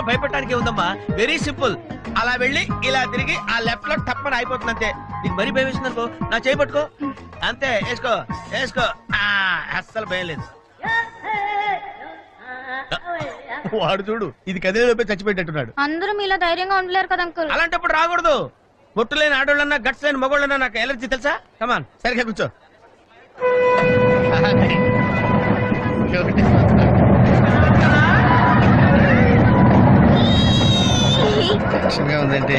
ఇందులో భయపడటానికి ఉందమ్మా, very simple. అలా వెళ్ళి ఇలా తిరిగి ఆ లెఫ్ట్ లో టప్పని అయిపోతుంది అంతే. నీకు మరీ భయం వేసింది అనుకో, నా చేయి పట్టుకో అంతే. వేసుకో వేసుకో, అస్సలు భయం లేదు. వాడు చూడు, ఇది కదిలేలోపే చచ్చిపెట్టేట్టున్నాడు. అందరూ మీలా ధైర్యంగా ఉండలేరు కదా అంకుల్. అలాంటప్పుడు రాకూడదు. పొట్టు లేని ఆడోళ్ళన్నా గట్స్ లేని మగోళ్ళన్నా నాకు ఎలర్జీ తెలుసా. కమాన్ సరిగ్గా కూర్చో. టెన్షన్గా ఉందంటే